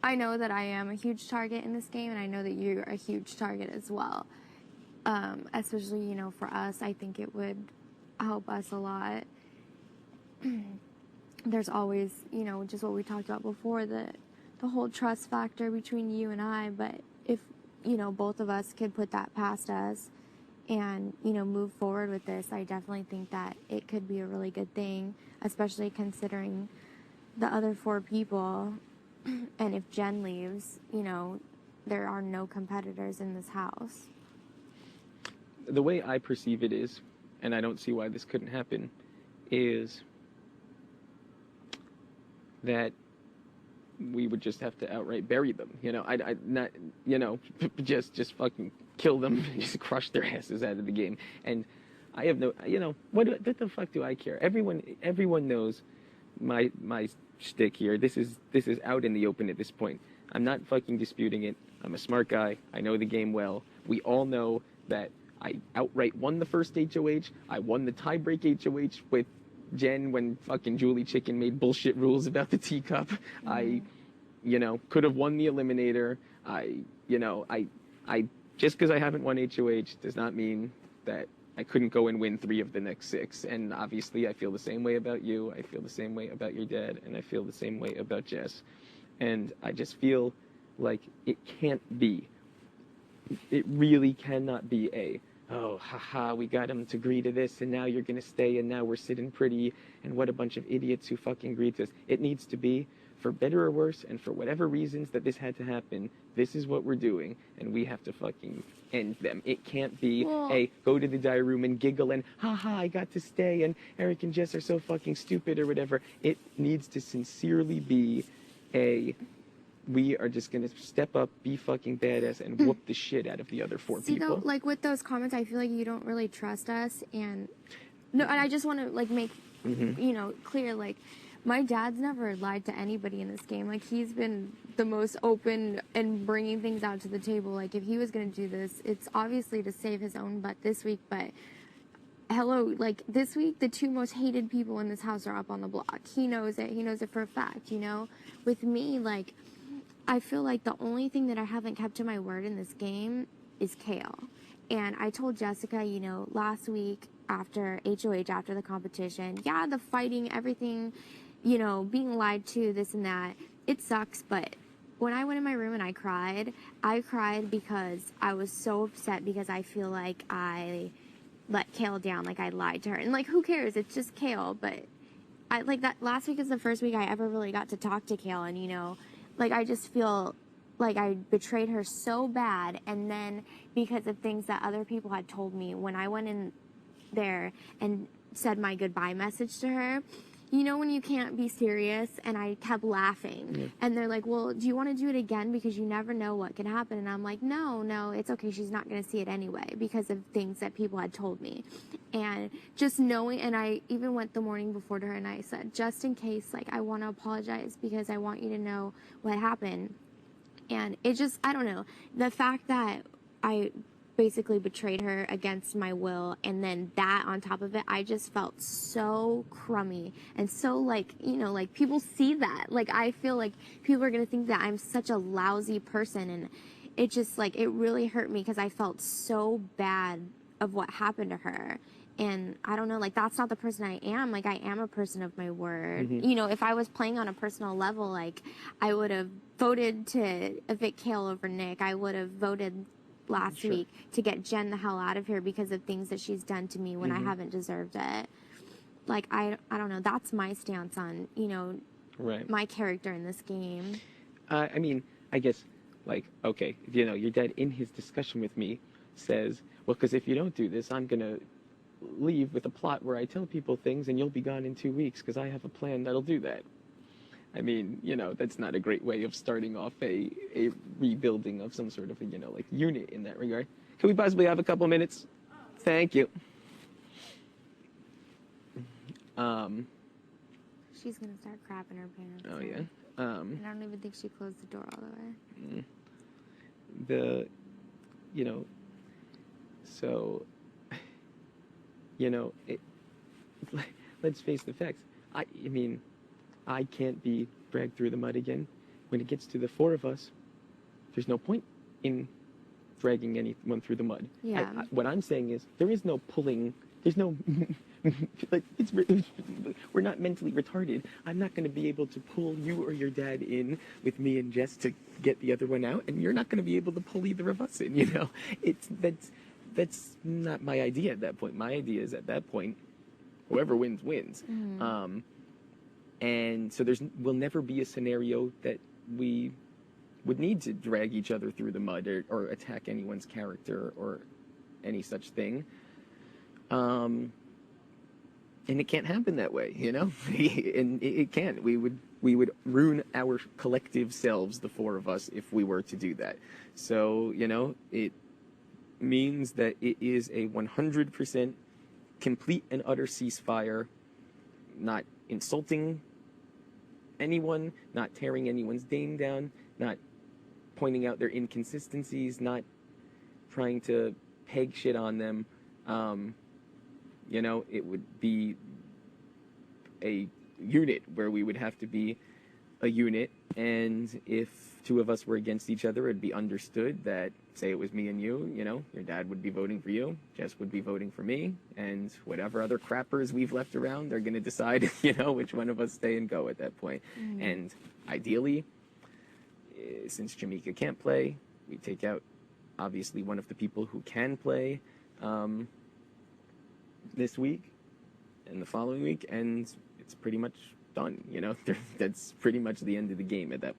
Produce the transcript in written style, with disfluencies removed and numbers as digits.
I know that I am a huge target in this game, and I know that you're a huge target as well. Especially, you know, for us, I think it would help us a lot. There's always, you know, just what we talked about before, the whole trust factor between you and I, but if, you know, both of us could put that past us and, you know, move forward with this, I definitely think that it could be a really good thing, especially considering the other 4 people. And if Jen leaves, you know, there are no competitors in this house. The way I perceive it is, and I don't see why this couldn't happen, is that we would just have to outright bury them. You know, I not, you know, just fucking kill them, just crush their asses out of the game. And I have no, you know, what the fuck do I care? Everyone knows my shtick here. This is out in the open at this point. I'm not fucking disputing it. I'm a smart guy. I know the game well. We all know that I outright won the first HOH. I won the tiebreak HOH with Jen when fucking Julie Chicken made bullshit rules about the teacup. I, you know, could have won the eliminator. I just because I haven't won HOH does not mean that I couldn't go and win 3 of the next 6. And obviously I feel the same way about you. I feel the same way about your dad. And I feel the same way about Jess. And I just feel like it can't be. It really cannot be oh, haha, we got him to agree to this, and now you're going to stay, and now we're sitting pretty, and what a bunch of idiots who fucking agreed to this. It needs to be, for better or worse, and for whatever reasons that this had to happen, this is what we're doing, and we have to fucking end them. It can't be, go to the diary room and giggle, and haha, I got to stay, and Eric and Jess are so fucking stupid, or whatever. It needs to sincerely be we are just going to step up, be fucking badass, and whoop the shit out of the other 4 people. Though, like, with those comments, I feel like you don't really trust us, and I just want to, like, make, you know, clear, like, my dad's never lied to anybody in this game. Like, he's been the most open and bringing things out to the table. Like, if he was going to do this, it's obviously to save his own butt this week, but hello, like, this week, the 2 most hated people in this house are up on the block. He knows it. He knows it for a fact, you know? With me, like, I feel like the only thing that I haven't kept to my word in this game is Kale. And I told Jessica, you know, last week after HOH, after the competition, yeah, the fighting, everything, you know, being lied to, this and that, it sucks. But when I went in my room and I cried because I was so upset because I feel like I let Kale down, like I lied to her. And, like, who cares? It's just Kale. But I like that last week is the first week I ever really got to talk to Kale, and, you know, like, I just feel like I betrayed her so bad, and then because of things that other people had told me, when I went in there and said my goodbye message to her, you know when you can't be serious, and I kept laughing. Yeah. And they're like, well, do you want to do it again? Because you never know what can happen. And I'm like, no, it's okay. She's not going to see it anyway because of things that people had told me. And just knowing, and I even went the morning before to her and I said, just in case, like, I want to apologize because I want you to know what happened. And it just, I don't know, the fact that I basically betrayed her against my will, and then that on top of it, I just felt so crummy and so, like, you know, like, people see that, like, I feel like people are gonna think that I'm such a lousy person, and it just, like, it really hurt me because I felt so bad of what happened to her. And I don't know, like, that's not the person I am. Like, I am a person of my word. You know, if I was playing on a personal level, like, I would have voted to evict Kale over Nick. I would have voted last week to get Jen the hell out of here because of things that she's done to me when I haven't deserved it. Like, I don't know. That's my stance on, you know, my character in this game. I mean, I guess, like, okay, you know, your dad in his discussion with me says, well, because if you don't do this, I'm going to leave with a plot where I tell people things and you'll be gone in 2 weeks because I have a plan that'll do that. I mean, you know, that's not a great way of starting off a rebuilding of some sort of a, you know, like, unit in that regard. Can we possibly have a couple minutes? Thank you. She's gonna start crapping her pants. Oh, yeah? And I don't even think she closed the door all the way. You know, so, you know, let's face the facts. I mean, I can't be dragged through the mud again. When it gets to the four of us, there's no point in dragging anyone through the mud. Yeah. What I'm saying is there is no pulling. There's no like we're not mentally retarded. I'm not going to be able to pull you or your dad in with me and Jess to get the other one out, and you're not going to be able to pull either of us in. You know, that's not my idea at that point. My idea is at that point, whoever wins wins. And so will never be a scenario that we would need to drag each other through the mud or attack anyone's character or any such thing. And it can't happen that way, you know? And it can't. We would ruin our collective selves, the four of us, if we were to do that. So, you know, it means that it is a 100% complete and utter ceasefire, not insulting anyone, not tearing anyone's name down, not pointing out their inconsistencies, not trying to peg shit on them. You know, it would be a unit where we would have to be a unit, and if two of us were against each other, it'd be understood that, say it was me and you know, your dad would be voting for you, Jess would be voting for me, and whatever other crappers we've left around, they're going to decide, you know, which one of us stay and go at that point. And ideally, since Jamaica can't play, we take out, obviously, one of the people who can play this week and the following week, and it's pretty much done, you know? That's pretty much the end of the game at that